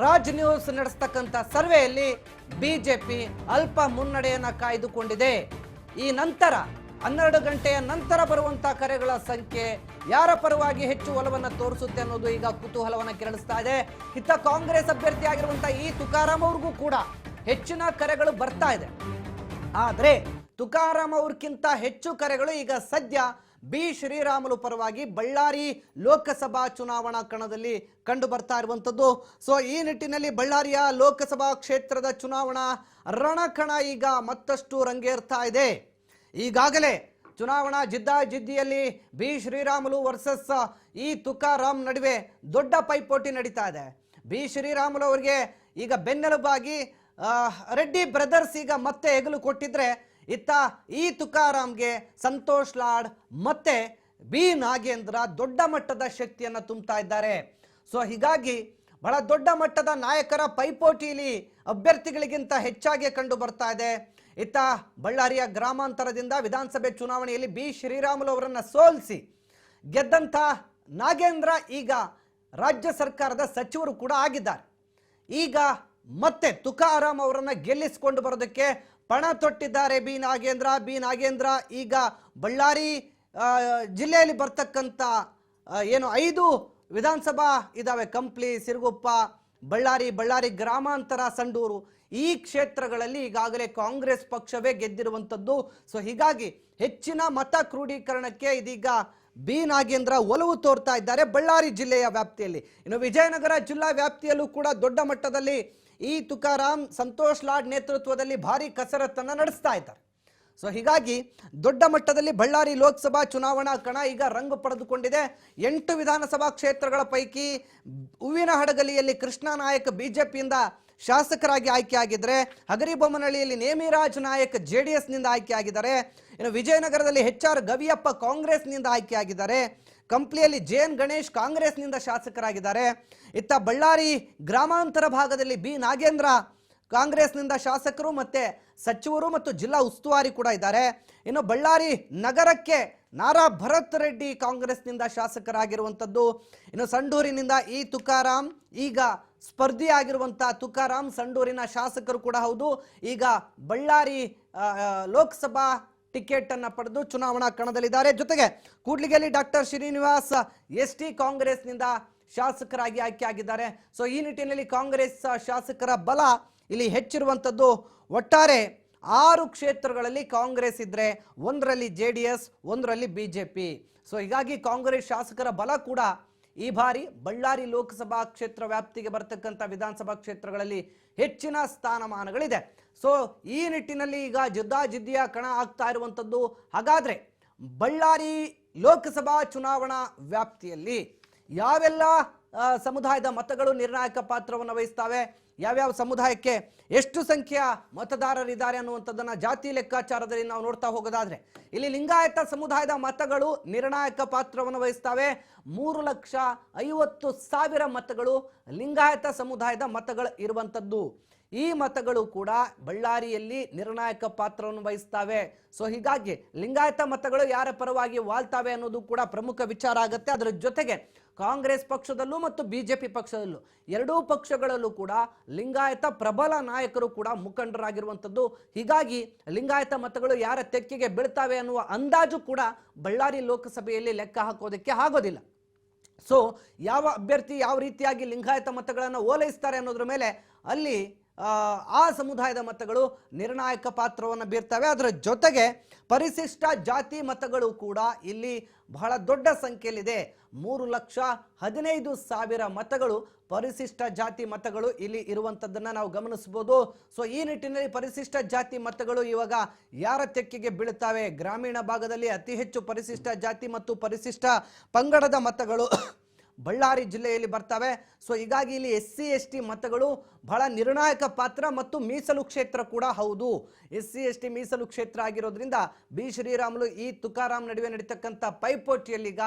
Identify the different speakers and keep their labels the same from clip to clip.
Speaker 1: Raj news ನಡೆಸ್ತಕ್ಕಂಥ ಸರ್ವೆಯಲ್ಲಿ BJP ಅಲ್ಪ ಮುನ್ನಡೆಯನ್ನ ಕಾಯ್ದುಕೊಂಡಿದೆ. ಈ ನಂತರ 12 ಗಂಟೆಯ ನಂತರ ಬರುವಂತಹ ಕರೆಗಳ ಸಂಖ್ಯೆ ಯಾರ ಪರವಾಗಿ ಹೆಚ್ಚು ಒಲವನ್ನು ತೋರಿಸುತ್ತೆ ಅನ್ನೋದು ಈಗ ಕುತೂಹಲವನ್ನು ಕೆರಳಿಸ್ತಾ ಇದೆ. ಇತ್ತ ಕಾಂಗ್ರೆಸ್ ಅಭ್ಯರ್ಥಿಯಾಗಿರುವಂತಹ ಈ ತುಕಾರಾಂ ಅವ್ರಿಗೂ ಕೂಡ ಹೆಚ್ಚಿನ ಕರೆಗಳು ಬರ್ತಾ ಇದೆ. ಆದರೆ ತುಕಾರಾಂ ಅವ್ರಕ್ಕಿಂತ ಹೆಚ್ಚು ಕರೆಗಳು ಈಗ ಸದ್ಯ ಬಿ ಶ್ರೀರಾಮುಲು ಪರವಾಗಿ ಬಳ್ಳಾರಿ ಲೋಕಸಭಾ ಚುನಾವಣಾ ಕಣದಲ್ಲಿ ಕಂಡು ಬರ್ತಾ ಇರುವಂಥದ್ದು. ಸೊ ಈ ನಿಟ್ಟಿನಲ್ಲಿ ಬಳ್ಳಾರಿಯ ಲೋಕಸಭಾ ಕ್ಷೇತ್ರದ ಚುನಾವಣಾ ರಣಕಣ ಈಗ ಮತ್ತಷ್ಟು ರಂಗೇರ್ತಾ ಇದೆ. ಈಗಾಗಲೇ ಚುನಾವಣಾ ಜಿದ್ದಾಜಿದ್ದಿಯಲ್ಲಿ ಬಿ ಶ್ರೀರಾಮುಲು ವರ್ಸಸ್ ಈ ತುಕಾರಾಂ ನಡುವೆ ದೊಡ್ಡ ಪೈಪೋಟಿ ನಡೀತಾ ಇದೆ. ಬಿ ಶ್ರೀರಾಮುಲು ಅವರಿಗೆ ಈಗ ಬೆನ್ನೆಲುಬಾಗಿ ರೆಡ್ಡಿ ಬ್ರದರ್ಸ್ ಈಗ ಮತ್ತೆ ಹೆಗಲು ಕೊಟ್ಟಿದ್ರೆ, ಇತ್ತ ಈ ತುಕಾರಾಂಗೆ ಸಂತೋಷ್ ಲಾಡ್ ಮತ್ತೆ ಬಿ ನಾಗೇಂದ್ರ ದೊಡ್ಡ ಮಟ್ಟದ ಶಕ್ತಿಯನ್ನು ತುಂಬುತ್ತಾ ಇದ್ದಾರೆ. ಸೊ ಹೀಗಾಗಿ ಬಹಳ ದೊಡ್ಡ ಮಟ್ಟದ ನಾಯಕರ ಪೈಪೋಟಿಯಲ್ಲಿ ಅಭ್ಯರ್ಥಿಗಳಿಗಿಂತ ಹೆಚ್ಚಾಗಿ ಕಂಡು ಬರ್ತಾ ಇದೆ. ಇತ್ತ ಬಳ್ಳಾರಿಯ ಗ್ರಾಮಾಂತರದಿಂದ ವಿಧಾನಸಭೆ ಚುನಾವಣೆಯಲ್ಲಿ ಬಿ ಶ್ರೀರಾಮುಲು ಅವರನ್ನು ಸೋಲಿಸಿ ಗೆದ್ದಂಥ ನಾಗೇಂದ್ರ ಈಗ ರಾಜ್ಯ ಸರ್ಕಾರದ ಸಚಿವರು ಕೂಡ ಆಗಿದ್ದಾರೆ. ಈಗ ಮತ್ತೆ ತುಕಾರಾಂ ಅವರನ್ನು ಗೆಲ್ಲಿಸಿಕೊಂಡು ಬರೋದಕ್ಕೆ ಪಣ ತೊಟ್ಟಿದ್ದಾರೆ ಬಿ ನಾಗೇಂದ್ರ. ಈಗ ಬಳ್ಳಾರಿ ಜಿಲ್ಲೆಯಲ್ಲಿ ಬರ್ತಕ್ಕಂಥ ಏನು 5 ವಿಧಾನಸಭಾ ಇದಾವೆ, ಕಂಪ್ಲಿ, ಸಿರುಗುಪ್ಪ, ಬಳ್ಳಾರಿ ಗ್ರಾಮಾಂತರ, ಸಂಡೂರು, ಈ ಕ್ಷೇತ್ರಗಳಲ್ಲಿ ಈಗಾಗಲೇ ಕಾಂಗ್ರೆಸ್ ಪಕ್ಷವೇ ಗೆದ್ದಿರುವಂಥದ್ದು. ಸೊ ಹೀಗಾಗಿ ಹೆಚ್ಚಿನ ಮತ ಕ್ರೋಢೀಕರಣಕ್ಕೆ ಇದೀಗ ಬಿ ನಾಗೇಂದ್ರ ಒಲವು ತೋರ್ತಾ ಇದ್ದಾರೆ ಬಳ್ಳಾರಿ ಜಿಲ್ಲೆಯ ವ್ಯಾಪ್ತಿಯಲ್ಲಿ. ಇನ್ನು ವಿಜಯನಗರ ಜಿಲ್ಲಾ ವ್ಯಾಪ್ತಿಯಲ್ಲೂ ಕೂಡ ದೊಡ್ಡ ಮಟ್ಟದಲ್ಲಿ ಈ ತುಕಾರಾಂ ಸಂತೋಷ್ ಲಾಡ್ ನೇತೃತ್ವದಲ್ಲಿ ಭಾರಿ ಕಸರತ್ತನ್ನು ನಡೆಸ್ತಾ ಇದ್ದಾರೆ. ಸೊ ಹೀಗಾಗಿ ದೊಡ್ಡ ಮಟ್ಟದಲ್ಲಿ ಬಳ್ಳಾರಿ ಲೋಕಸಭಾ ಚುನಾವಣಾ ಕಣ ಈಗ ರಂಗು ಪಡೆದುಕೊಂಡಿದೆ. 8 ವಿಧಾನಸಭಾ ಕ್ಷೇತ್ರಗಳ ಪೈಕಿ ಹೂವಿನಹಡಗಲಿಯಲ್ಲಿ ಕೃಷ್ಣ ನಾಯಕ್ ಬಿಜೆಪಿಯಿಂದ ಶಾಸಕರಾಗಿ ಆಯ್ಕೆಯಾಗಿದ್ದರೆ, ಹಗರಿಬೊಮ್ಮನಹಳ್ಳಿಯಲ್ಲಿ ನೇಮಿರಾಜ್ ನಾಯಕ್ JDSನಿಂದ ಆಯ್ಕೆಯಾಗಿದ್ದಾರೆ. ಇನ್ನು ವಿಜಯನಗರದಲ್ಲಿ HR ಗವಿಯಪ್ಪ ಕಾಂಗ್ರೆಸ್ನಿಂದ ಆಯ್ಕೆಯಾಗಿದ್ದಾರೆ. ಕಂಪ್ಲಿಯಲ್ಲಿ JN ಗಣೇಶ್ ಕಾಂಗ್ರೆಸ್ನಿಂದ ಶಾಸಕರಾಗಿದ್ದಾರೆ. ಇತ್ತ ಬಳ್ಳಾರಿ ಗ್ರಾಮಾಂತರ ಭಾಗದಲ್ಲಿ ಬಿ ನಾಗೇಂದ್ರ ಕಾಂಗ್ರೆಸ್ನಿಂದ ಶಾಸಕರು ಮತ್ತೆ ಸಚಿವರು ಮತ್ತು ಜಿಲ್ಲಾ ಉಸ್ತುವಾರಿ ಕೂಡ ಇದ್ದಾರೆ. ಇನ್ನು ಬಳ್ಳಾರಿ ನಗರಕ್ಕೆ ನಾರಾ ಭರತ್ ರೆಡ್ಡಿ ಕಾಂಗ್ರೆಸ್ನಿಂದ ಶಾಸಕರಾಗಿರುವಂಥದ್ದು. ಇನ್ನು ಸಂಡೂರಿನಿಂದ ಈ ತುಕಾರಾಂ, ಈಗ ಸ್ಪರ್ಧಿಯಾಗಿರುವಂಥ ತುಕಾರಾಂ ಸಂಡೂರಿನ ಶಾಸಕರು ಕೂಡ ಹೌದು. ಈಗ ಬಳ್ಳಾರಿ ಲೋಕಸಭಾ ಟಿಕೆಟ್ ಅನ್ನು ಪಡೆದು ಚುನಾವಣಾ ಕಣದಲ್ಲಿದ್ದಾರೆ. ಜೊತೆಗೆ ಕೂಡ್ಲಿಗೆಯಲ್ಲಿ ಡಾಕ್ಟರ್ ಶ್ರೀನಿವಾಸ್ ST ಕಾಂಗ್ರೆಸ್ನಿಂದ ಶಾಸಕರಾಗಿ ಆಯ್ಕೆಯಾಗಿದ್ದಾರೆ. ಸೊ ಈ ನಿಟ್ಟಿನಲ್ಲಿ ಕಾಂಗ್ರೆಸ್ ಶಾಸಕರ ಬಲ ಇಲ್ಲಿ ಹೆಚ್ಚಿರುವಂಥದ್ದು. ಒಟ್ಟಾರೆ 6 ಕ್ಷೇತ್ರಗಳಲ್ಲಿ ಕಾಂಗ್ರೆಸ್ ಇದ್ರೆ 1ರಲ್ಲಿ JDS, 1ರಲ್ಲಿ ಬಿಜೆಪಿ. ಸೊ ಹೀಗಾಗಿ ಕಾಂಗ್ರೆಸ್ ಶಾಸಕರ ಬಲ ಕೂಡ ಈ ಬಾರಿ ಬಳ್ಳಾರಿ ಲೋಕಸಭಾ ಕ್ಷೇತ್ರ ವ್ಯಾಪ್ತಿಗೆ ಬರ್ತಕ್ಕಂಥ ವಿಧಾನಸಭಾ ಕ್ಷೇತ್ರಗಳಲ್ಲಿ ಹೆಚ್ಚಿನ ಸ್ಥಾನಮಾನಗಳಿದೆ. ಸೊ ಈ ನಿಟ್ಟಿನಲ್ಲಿ ಈಗ ಜಿದ್ದಾಜಿದ್ದಿಯ ಕಣ ಆಗ್ತಾ ಇರುವಂಥದ್ದು. ಹಾಗಾದ್ರೆ ಬಳ್ಳಾರಿ ಲೋಕಸಭಾ ಚುನಾವಣಾ ವ್ಯಾಪ್ತಿಯಲ್ಲಿ ಯಾವೆಲ್ಲ ಸಮುದಾಯದ ಮತಗಳು ನಿರ್ಣಾಯಕ ಪಾತ್ರವನ್ನು ವಹಿಸ್ತವೆ, ಯಾವ್ಯಾವ ಸಮುದಾಯಕ್ಕೆ ಎಷ್ಟು ಸಂಖ್ಯೆಯ ಮತದಾರರಿದ್ದಾರೆ ಅನ್ನುವಂಥದ್ದನ್ನು ಜಾತಿ ಲೆಕ್ಕಾಚಾರದಲ್ಲಿ ನಾವು ನೋಡ್ತಾ ಹೋಗೋದಾದ್ರೆ, ಇಲ್ಲಿ ಲಿಂಗಾಯತ ಸಮುದಾಯದ ಮತಗಳು ನಿರ್ಣಾಯಕ ಪಾತ್ರವನ್ನು ವಹಿಸ್ತವೆ. 3,50,000 ಮತಗಳು ಲಿಂಗಾಯತ ಸಮುದಾಯದ ಮತಗಳು ಇರುವಂಥದ್ದು. ಈ ಮತಗಳು ಕೂಡ ಬಳ್ಳಾರಿಯಲ್ಲಿ ನಿರ್ಣಾಯಕ ಪಾತ್ರವನ್ನು ವಹಿಸ್ತವೆ. ಸೊ ಹೀಗಾಗಿ ಲಿಂಗಾಯತ ಮತಗಳು ಯಾರ ಪರವಾಗಿ ವಾಲ್ತಾವೆ ಅನ್ನೋದು ಕೂಡ ಪ್ರಮುಖ ವಿಚಾರ ಆಗುತ್ತೆ. ಅದರ ಜೊತೆಗೆ ಕಾಂಗ್ರೆಸ್ ಪಕ್ಷದಲ್ಲೂ ಮತ್ತು ಬಿಜೆಪಿ ಪಕ್ಷದಲ್ಲೂ ಎರಡೂ ಪಕ್ಷಗಳಲ್ಲೂ ಕೂಡ ಲಿಂಗಾಯತ ಪ್ರಬಲ ನಾಯಕರು ಕೂಡ ಮುಖಂಡರಾಗಿರುವಂಥದ್ದು. ಹೀಗಾಗಿ ಲಿಂಗಾಯತ ಮತಗಳು ಯಾರ ತೆಕ್ಕೆಗೆ ಬೀಳ್ತಾವೆ ಅನ್ನುವ ಅಂದಾಜು ಕೂಡ ಬಳ್ಳಾರಿ ಲೋಕಸಭೆಯಲ್ಲಿ ಲೆಕ್ಕ ಹಾಕೋದಕ್ಕೆ ಆಗೋದಿಲ್ಲ. ಸೊ ಯಾವ ಅಭ್ಯರ್ಥಿ ಯಾವ ರೀತಿಯಾಗಿ ಲಿಂಗಾಯತ ಮತಗಳನ್ನು ಓಲೈಸ್ತಾರೆ ಅನ್ನೋದ್ರ ಮೇಲೆ ಅಲ್ಲಿ ಆ ಸಮುದಾಯದ ಮತಗಳು ನಿರ್ಣಾಯಕ ಪಾತ್ರವನ್ನು ಬೀರ್ತವೆ. ಅದರ ಜೊತೆಗೆ ಪರಿಶಿಷ್ಟ ಜಾತಿ ಮತಗಳು ಕೂಡ ಇಲ್ಲಿ ಬಹಳ ದೊಡ್ಡ ಸಂಖ್ಯೆಯಲ್ಲಿದೆ. 3,15,000 ಮತಗಳು ಪರಿಶಿಷ್ಟ ಜಾತಿ ಮತಗಳು ಇಲ್ಲಿ ಇರುವಂಥದ್ದನ್ನು ನಾವು ಗಮನಿಸಬಹುದು. ಸೊ ಈ ನಿಟ್ಟಿನಲ್ಲಿ ಪರಿಶಿಷ್ಟ ಜಾತಿ ಮತಗಳು ಇವಾಗ ಯಾರ ತೆಕ್ಕೆಗೆ ಬೀಳುತ್ತವೆ? ಗ್ರಾಮೀಣ ಭಾಗದಲ್ಲಿ ಅತಿ ಹೆಚ್ಚು ಪರಿಶಿಷ್ಟ ಜಾತಿ ಮತ್ತು ಪರಿಶಿಷ್ಟ ಪಂಗಡದ ಮತಗಳು ಬಳ್ಳಾರಿ ಜಿಲ್ಲೆಯಲ್ಲಿ ಬರ್ತವೆ. ಸೊ ಹೀಗಾಗಿ ಇಲ್ಲಿ SC ST ಮತಗಳು ಬಹಳ ನಿರ್ಣಾಯಕ ಪಾತ್ರ ಮತ್ತು ಮೀಸಲು ಕ್ಷೇತ್ರ ಕೂಡ ಹೌದು. SC ST ಮೀಸಲು ಕ್ಷೇತ್ರ ಆಗಿರೋದ್ರಿಂದ ಬಿ ಶ್ರೀರಾಮುಲು ಈ ತುಕಾರಾಂ ನಡುವೆ ನಡೀತಕ್ಕಂಥ ಪೈಪೋಟಿಯಲ್ಲೀಗ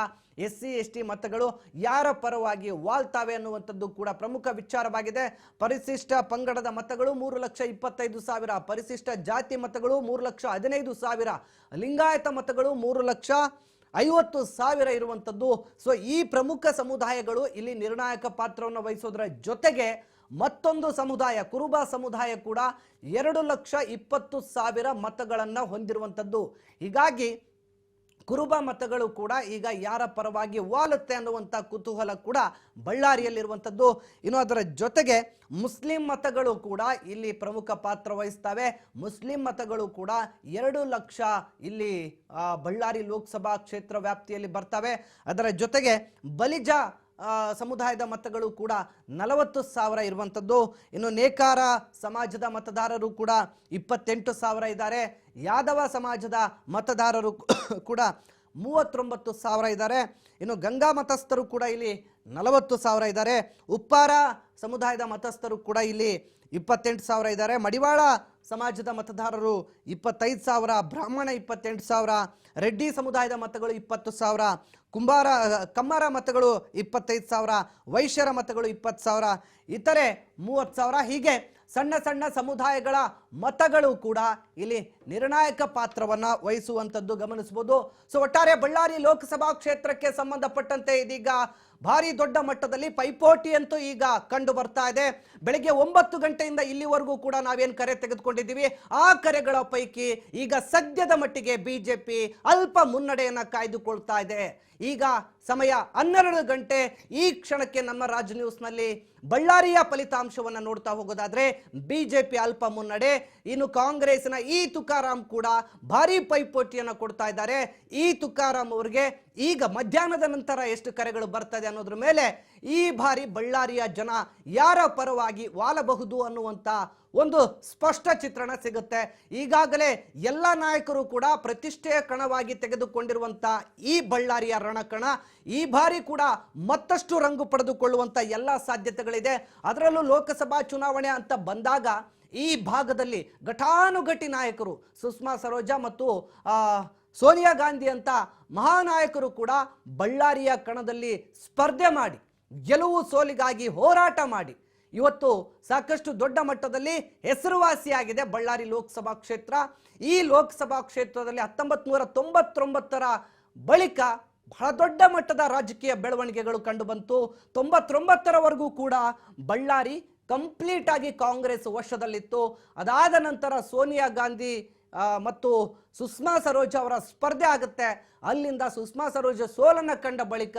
Speaker 1: SC ST ಮತಗಳು ಯಾರ ಪರವಾಗಿ ವಾಲ್ತಾವೆ ಅನ್ನುವಂಥದ್ದು ಕೂಡ ಪ್ರಮುಖ ವಿಚಾರವಾಗಿದೆ. ಪರಿಶಿಷ್ಟ ಪಂಗಡದ ಮತಗಳು 3,25,000, ಪರಿಶಿಷ್ಟ ಜಾತಿ ಮತಗಳು 3,15,000, ಲಿಂಗಾಯತ ಮತಗಳು 3,50,000 ಇರುವಂಥದ್ದು. ಸೊ ಈ ಪ್ರಮುಖ ಸಮುದಾಯಗಳು ಇಲ್ಲಿ ನಿರ್ಣಾಯಕ ಪಾತ್ರವನ್ನು ವಹಿಸೋದರ ಜೊತೆಗೆ ಮತ್ತೊಂದು ಸಮುದಾಯ ಕುರುಬ ಸಮುದಾಯ ಕೂಡ 2,20,000 ಮತಗಳನ್ನು ಹೊಂದಿರುವಂಥದ್ದು. ಹೀಗಾಗಿ ಕುರುಬ ಮತಗಳು ಕೂಡ ಈಗ ಯಾರ ಪರವಾಗಿ ವಾಲುತ್ತೆ ಅನ್ನುವಂಥ ಕುತೂಹಲ ಕೂಡ ಬಳ್ಳಾರಿಯಲ್ಲಿರುವಂಥದ್ದು. ಇನ್ನು ಅದರ ಜೊತೆಗೆ ಮುಸ್ಲಿಂ ಮತಗಳು ಕೂಡ ಇಲ್ಲಿ ಪ್ರಮುಖ ಪಾತ್ರ ವಹಿಸ್ತವೆ. ಮುಸ್ಲಿಂ ಮತಗಳು ಕೂಡ 2 ಲಕ್ಷ ಇಲ್ಲಿ ಬಳ್ಳಾರಿ ಲೋಕಸಭಾ ಕ್ಷೇತ್ರ ವ್ಯಾಪ್ತಿಯಲ್ಲಿ ಬರ್ತವೆ. ಅದರ ಜೊತೆಗೆ ಬಲಿಜ ಸಮುದಾಯದ ಮತಗಳು ಕೂಡ 40,000 ಇರುವಂಥದ್ದು. ಇನ್ನು ನೇಕಾರ ಸಮಾಜದ ಮತದಾರರು ಕೂಡ 28,000 ಇದ್ದಾರೆ. ಯಾದವ ಸಮಾಜದ ಮತದಾರರು ಕೂಡ 39,000 ಇದ್ದಾರೆ. ಇನ್ನು ಗಂಗಾ ಮತಸ್ಥರು ಕೂಡ ಇಲ್ಲಿ 40,000 ಇದ್ದಾರೆ. ಉಪ್ಪಾರ ಸಮುದಾಯದ ಮತಸ್ಥರು ಕೂಡ ಇಲ್ಲಿ 28,000 ಇದ್ದಾರೆ. ಮಡಿವಾಳ ಸಮಾಜದ ಮತದಾರರು 25,000, ಬ್ರಾಹ್ಮಣ 28,000, ರೆಡ್ಡಿ ಸಮುದಾಯದ ಮತಗಳು 20,000, ಕಮ್ಮಾರ ಮತಗಳು 25,000, ವೈಶ್ಯರ ಮತಗಳು 20,000, ಇತರೆ 30,000. ಹೀಗೆ ಸಣ್ಣ ಸಣ್ಣ ಸಮುದಾಯಗಳ ಮತಗಳು ಕೂಡ ಇಲ್ಲಿ ನಿರ್ಣಾಯಕ ಪಾತ್ರವನ್ನು ವಹಿಸುವಂಥದ್ದು ಗಮನಿಸಬಹುದು. ಸೊ ಒಟ್ಟಾರೆ ಬಳ್ಳಾರಿ ಲೋಕಸಭಾ ಕ್ಷೇತ್ರಕ್ಕೆ ಸಂಬಂಧಪಟ್ಟಂತೆ ಇದೀಗ ಭಾರಿ ದೊಡ್ಡ ಮಟ್ಟದಲ್ಲಿ ಪೈಪೋಟಿ ಅಂತೂ ಈಗ ಕಂಡು ಬರ್ತಾ ಇದೆ. ಬೆಳಗ್ಗೆ 9 ಗಂಟೆಯಿಂದ ಇಲ್ಲಿವರೆಗೂ ಕೂಡ ನಾವೇನು ಕರೆ ತೆಗೆದುಕೊಂಡಿದ್ದೀವಿ ಆ ಕರೆಗಳ ಪೈಕಿ ಈಗ ಸದ್ಯದ ಮಟ್ಟಿಗೆ ಬಿಜೆಪಿ ಅಲ್ಪ ಮುನ್ನಡೆಯನ್ನ ಕಾಯ್ದುಕೊಳ್ತಾ ಇದೆ. ಈಗ ಸಮಯ 12 ಗಂಟೆ. ಈ ಕ್ಷಣಕ್ಕೆ ನಮ್ಮ ರಾಜ್ ನ್ಯೂಸ್ನಲ್ಲಿ ಬಳ್ಳಾರಿಯ ಫಲಿತಾಂಶವನ್ನು ನೋಡ್ತಾ ಹೋಗೋದಾದ್ರೆ ಬಿಜೆಪಿ ಅಲ್ಪ ಮುನ್ನಡೆ. ಇನ್ನು ಕಾಂಗ್ರೆಸ್ನ ಈ ತುಕಾರಾಂ ಕೂಡ ಭಾರಿ ಪೈಪೋಟಿಯನ್ನು ಕೊಡ್ತಾ ಇದ್ದಾರೆ. ಈ ತುಕಾರಾಂ ಅವರಿಗೆ ಈಗ ಮಧ್ಯಾಹ್ನದ ನಂತರ ಎಷ್ಟು ಕರೆಗಳು ಬರ್ತದೆ ಅನ್ನೋದ್ರ ಮೇಲೆ ಈ ಬಾರಿ ಬಳ್ಳಾರಿಯ ಜನ ಯಾರ ಪರವಾಗಿ ವಾಲಬಹುದು ಅನ್ನುವಂಥ ಒಂದು ಸ್ಪಷ್ಟ ಚಿತ್ರಣ ಸಿಗುತ್ತೆ. ಈಗಾಗಲೇ ಎಲ್ಲ ನಾಯಕರು ಕೂಡ ಪ್ರತಿಷ್ಠೆಯ ಕಣವಾಗಿ ತೆಗೆದುಕೊಂಡಿರುವಂಥ ಈ ಬಳ್ಳಾರಿಯ ರಣಕಣ ಈ ಬಾರಿ ಕೂಡ ಮತ್ತಷ್ಟು ರಂಗು ಪಡೆದುಕೊಳ್ಳುವಂಥ ಎಲ್ಲ ಸಾಧ್ಯತೆಗಳಿದೆ. ಅದರಲ್ಲೂ ಲೋಕಸಭಾ ಚುನಾವಣೆ ಅಂತ ಬಂದಾಗ ಈ ಭಾಗದಲ್ಲಿ ಘಟಾನುಘಟಿ ನಾಯಕರು ಸುಷ್ಮಾ ಸ್ವರಾಜ್ ಮತ್ತು ಸೋನಿಯಾ ಗಾಂಧಿ ಅಂತ ಮಹಾನಾಯಕರು ಕೂಡ ಬಳ್ಳಾರಿಯ ಕಣದಲ್ಲಿ ಸ್ಪರ್ಧೆ ಮಾಡಿ ಗೆಲುವು ಸೋಲಿಗಾಗಿ ಹೋರಾಟ ಮಾಡಿ ಇವತ್ತು ಸಾಕಷ್ಟು ದೊಡ್ಡ ಮಟ್ಟದಲ್ಲಿ ಹೆಸರುವಾಸಿಯಾಗಿದೆ ಬಳ್ಳಾರಿ ಲೋಕಸಭಾ ಕ್ಷೇತ್ರ. ಈ ಲೋಕಸಭಾ ಕ್ಷೇತ್ರದಲ್ಲಿ 1999 ಬಳಿಕ ಬಹಳ ದೊಡ್ಡ ಮಟ್ಟದ ರಾಜಕೀಯ ಬೆಳವಣಿಗೆಗಳು ಕಂಡು ಬಂತು. 99ರವರೆಗೂ ಕೂಡ ಬಳ್ಳಾರಿ ಕಂಪ್ಲೀಟ್ ಆಗಿ ಕಾಂಗ್ರೆಸ್ ವಶದಲ್ಲಿತ್ತು. ಅದಾದ ನಂತರ ಸೋನಿಯಾ ಗಾಂಧಿ ಮತ್ತು ಸುಷ್ಮಾ ಸ್ವರಾಜ್ ಅವರ ಸ್ಪರ್ಧೆ ಆಗುತ್ತೆ. ಅಲ್ಲಿಂದ ಸುಷ್ಮಾ ಸ್ವರಾಜ್ ಸೋಲನ್ನು ಕಂಡ ಬಳಿಕ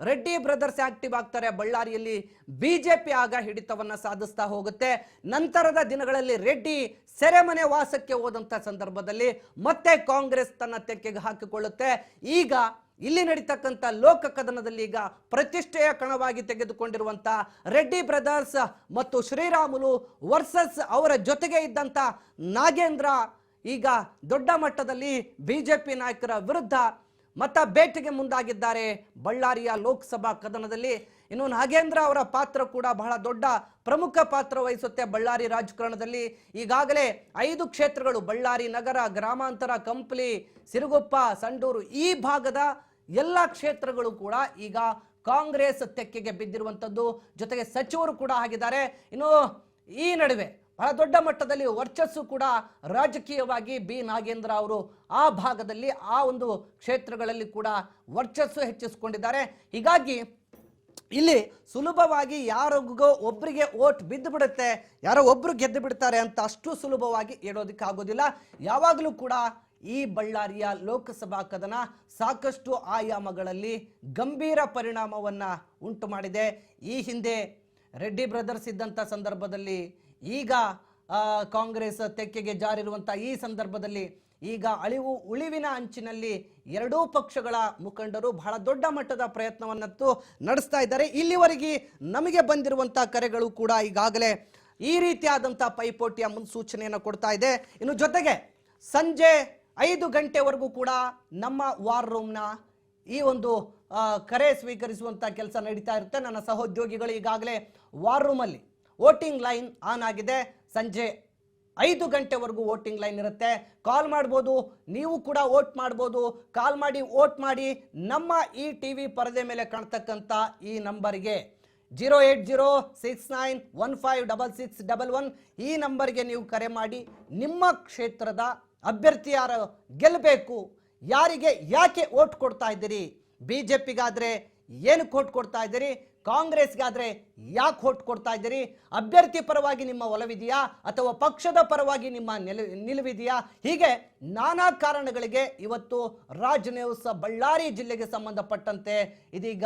Speaker 1: ರೆಡ್ಡಿ ಬ್ರದರ್ಸ್ ಆಕ್ಟಿವ್ ಆಗ್ತಾರೆ ಬಳ್ಳಾರಿಯಲ್ಲಿ. ಬಿಜೆಪಿ ಆಗ ಹಿಡಿತವನ್ನ ಸಾಧಿಸ್ತಾ ಹೋಗುತ್ತೆ. ನಂತರದ ದಿನಗಳಲ್ಲಿ ರೆಡ್ಡಿ ಸೆರೆಮನೆ ವಾಸಕ್ಕೆ ಹೋದಂಥ ಸಂದರ್ಭದಲ್ಲಿ ಮತ್ತೆ ಕಾಂಗ್ರೆಸ್ ತನ್ನ ತೆಕ್ಕೆಗೆ ಹಾಕಿಕೊಳ್ಳುತ್ತೆ. ಈಗ ಇಲ್ಲಿ ನಡೀತಕ್ಕಂಥ ಲೋಕ ಕದನದಲ್ಲಿ ಈಗ ಪ್ರತಿಷ್ಠೆಯ ಕಣವಾಗಿ ತೆಗೆದುಕೊಂಡಿರುವಂಥ ರೆಡ್ಡಿ ಬ್ರದರ್ಸ್ ಮತ್ತು ಶ್ರೀರಾಮುಲು ವರ್ಸಸ್ ಅವರ ಜೊತೆಗೆ ಇದ್ದಂಥ ನಾಗೇಂದ್ರ ಈಗ ದೊಡ್ಡ ಮಟ್ಟದಲ್ಲಿ ಬಿಜೆಪಿ ನಾಯಕರ ವಿರುದ್ಧ ಮತ ಬೇಟೆಗೆ ಮುಂದಾಗಿದ್ದಾರೆ ಬಳ್ಳಾರಿಯ ಲೋಕಸಭಾ ಕದನದಲ್ಲಿ. ಇನ್ನು ನಾಗೇಂದ್ರ ಅವರ ಪಾತ್ರ ಕೂಡ ಬಹಳ ದೊಡ್ಡ ಪ್ರಮುಖ ಪಾತ್ರ ವಹಿಸುತ್ತೆ ಬಳ್ಳಾರಿ ರಾಜಕಾರಣದಲ್ಲಿ. ಈಗಾಗಲೇ 5 ಕ್ಷೇತ್ರಗಳು ಬಳ್ಳಾರಿ ನಗರ, ಗ್ರಾಮಾಂತರ, ಕಂಪ್ಲಿ, ಸಿರುಗುಪ್ಪ, ಸಂಡೂರು ಈ ಭಾಗದ ಎಲ್ಲ ಕ್ಷೇತ್ರಗಳು ಕೂಡ ಈಗ ಕಾಂಗ್ರೆಸ್ ತೆಕ್ಕೆಗೆ ಬಿದ್ದಿರುವಂಥದ್ದು. ಜೊತೆಗೆ ಸಚಿವರು ಕೂಡ ಆಗಿದ್ದಾರೆ. ಇನ್ನು ಈ ನಡುವೆ ಬಹಳ ದೊಡ್ಡ ಮಟ್ಟದಲ್ಲಿ ವರ್ಚಸ್ಸು ಕೂಡ ರಾಜಕೀಯವಾಗಿ ಬಿ ನಾಗೇಂದ್ರ ಅವರು ಆ ಭಾಗದಲ್ಲಿ ಆ ಒಂದು ಕ್ಷೇತ್ರಗಳಲ್ಲಿ ಕೂಡ ವರ್ಚಸ್ಸು ಹೆಚ್ಚಿಸಿಕೊಂಡಿದ್ದಾರೆ. ಹೀಗಾಗಿ ಇಲ್ಲಿ ಸುಲಭವಾಗಿ ಯಾರಿಗೋ ಒಬ್ಬರಿಗೆ ಓಟ್ ಬಿದ್ದು ಬಿಡುತ್ತೆ, ಯಾರೋ ಒಬ್ರು ಗೆದ್ದು ಬಿಡ್ತಾರೆ ಅಂತ ಅಷ್ಟು ಸುಲಭವಾಗಿ ಹೇಳೋದಕ್ಕಾಗೋದಿಲ್ಲ. ಯಾವಾಗಲೂ ಕೂಡ ಈ ಬಳ್ಳಾರಿಯ ಲೋಕಸಭಾ ಕದನ ಸಾಕಷ್ಟು ಆಯಾಮಗಳಲ್ಲಿ ಗಂಭೀರ ಪರಿಣಾಮವನ್ನು ಉಂಟು ಮಾಡಿದೆ. ಈ ಹಿಂದೆ ರೆಡ್ಡಿ ಬ್ರದರ್ಸ್ ಇದ್ದಂಥ ಸಂದರ್ಭದಲ್ಲಿ, ಈಗ ಕಾಂಗ್ರೆಸ್ ತೆಕ್ಕೆಗೆ ಜಾರಿರುವಂಥ ಈ ಸಂದರ್ಭದಲ್ಲಿ ಈಗ ಉಳಿವಿನ ಅಂಚಿನಲ್ಲಿ ಎರಡೂ ಪಕ್ಷಗಳ ಮುಖಂಡರು ಬಹಳ ದೊಡ್ಡ ಮಟ್ಟದ ಪ್ರಯತ್ನವನ್ನಂತೂ ನಡೆಸ್ತಾ ಇದ್ದಾರೆ. ಇಲ್ಲಿವರೆಗೆ ನಮಗೆ ಬಂದಿರುವಂಥ ಕರೆಗಳು ಕೂಡ ಈಗಾಗಲೇ ಈ ರೀತಿಯಾದಂಥ ಪೈಪೋಟಿಯ ಮುನ್ಸೂಚನೆಯನ್ನು ಕೊಡ್ತಾ ಇದೆ. ಇನ್ನು ಜೊತೆಗೆ ಸಂಜೆ 5 ಗಂಟೆವರೆಗೂ ಕೂಡ ನಮ್ಮ ವಾರ್ ರೂಮ್ನ ಈ ಒಂದು ಕರೆ ಸ್ವೀಕರಿಸುವಂಥ ಕೆಲಸ ನಡೀತಾ ಇರುತ್ತೆ. ನನ್ನ ಸಹೋದ್ಯೋಗಿಗಳು ಈಗಾಗಲೇ ವಾರ್ ರೂಮಲ್ಲಿ ವೋಟಿಂಗ್ ಲೈನ್ ಆನ್ ಆಗಿದೆ. ಸಂಜೆ 5 ಗಂಟೆವರೆಗೂ ವೋಟಿಂಗ್ ಲೈನ್ ಇರುತ್ತೆ. ಕಾಲ್ ಮಾಡ್ಬೋದು, ನೀವು ಕೂಡ ವೋಟ್ ಮಾಡ್ಬೋದು. ಕಾಲ್ ಮಾಡಿ ವೋಟ್ ಮಾಡಿ. ನಮ್ಮ ಈ ಟಿವಿ ಪರದೆ ಮೇಲೆ ಕಾಣ್ತಕ್ಕಂಥ ಈ ನಂಬರ್ಗೆ 08069156611 ಈ ನಂಬರ್ಗೆ ನೀವು ಕರೆ ಮಾಡಿ ನಿಮ್ಮ ಕ್ಷೇತ್ರದ ಅಭ್ಯರ್ಥಿ ಯಾರು ಗೆಲ್ಲಬೇಕು, ಯಾರಿಗೆ ಯಾಕೆ ವೋಟ್ ಕೊಡ್ತಾ ಇದ್ದೀರಿ, ಬಿಜೆಪಿಗಾದ್ರೆ ಏನು ವೋಟ್ ಕೊಡ್ತಾ ಇದ್ದೀರಿ, ಕಾಂಗ್ರೆಸ್ಗೆ ಆದ್ರೆ ಯಾಕೆ ಓಟ್ ಕೊಡ್ತಾ ಇದ್ದೀರಿ? ಅಭ್ಯರ್ಥಿ ಪರವಾಗಿ ನಿಮ್ಮ ಒಲವಿದೆಯಾ ಅಥವಾ ಪಕ್ಷದ ಪರವಾಗಿ ನಿಮ್ಮ ನಿಲುವಿದೆಯಾ? ಹೀಗೆ ನಾನಾ ಕಾರಣಗಳಿಗೆ ಇವತ್ತು ರಾಜ್ ನ್ಯೂಸ್ ಬಳ್ಳಾರಿ ಜಿಲ್ಲೆಗೆ ಸಂಬಂಧಪಟ್ಟಂತೆ ಇದೀಗ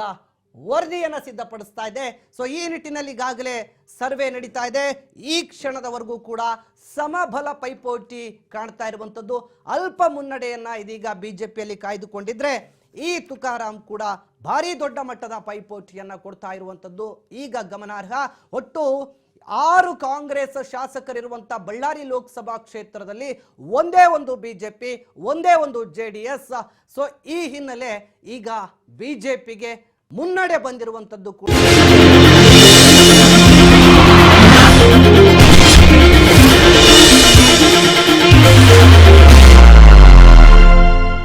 Speaker 1: ವರದಿಯನ್ನು ಸಿದ್ಧಪಡಿಸ್ತಾ ಇದೆ. ಸೊ ಈ ನಿಟ್ಟಿನಲ್ಲಿ ಈಗಾಗಲೇ ಸರ್ವೆ ನಡೀತಾ ಇದೆ. ಈ ಕ್ಷಣದವರೆಗೂ ಕೂಡ ಸಮಬಲ ಪೈಪೋಟಿ ಕಾಣ್ತಾ ಇರುವಂಥದ್ದು. ಅಲ್ಪ ಮುನ್ನಡೆಯನ್ನ ಇದೀಗ ಬಿಜೆಪಿಯಲ್ಲಿ ಕಾಯ್ದುಕೊಂಡಿದ್ರೆ, ಈ ತುಕಾರಾಂ ಕೂಡ ಭಾರಿ ದೊಡ್ಡ ಮಟ್ಟದ ಪೈಪೋಟಿಯನ್ನ ಕೊಡ್ತಾ ಇರುವಂಥದ್ದು ಈಗ ಗಮನಾರ್ಹ. ಒಟ್ಟು 6 ಕಾಂಗ್ರೆಸ್ ಶಾಸಕರಿರುವಂಥ ಬಳ್ಳಾರಿ ಲೋಕಸಭಾ ಕ್ಷೇತ್ರದಲ್ಲಿ ಒಂದೇ ಒಂದು ಬಿಜೆಪಿ, ಒಂದೇ ಒಂದು JDS. ಸೊ ಈ ಹಿನ್ನೆಲೆ ಈಗ ಬಿಜೆಪಿಗೆ ಮುನ್ನಡೆ ಬಂದಿರುವಂಥದ್ದು ಕೂಡ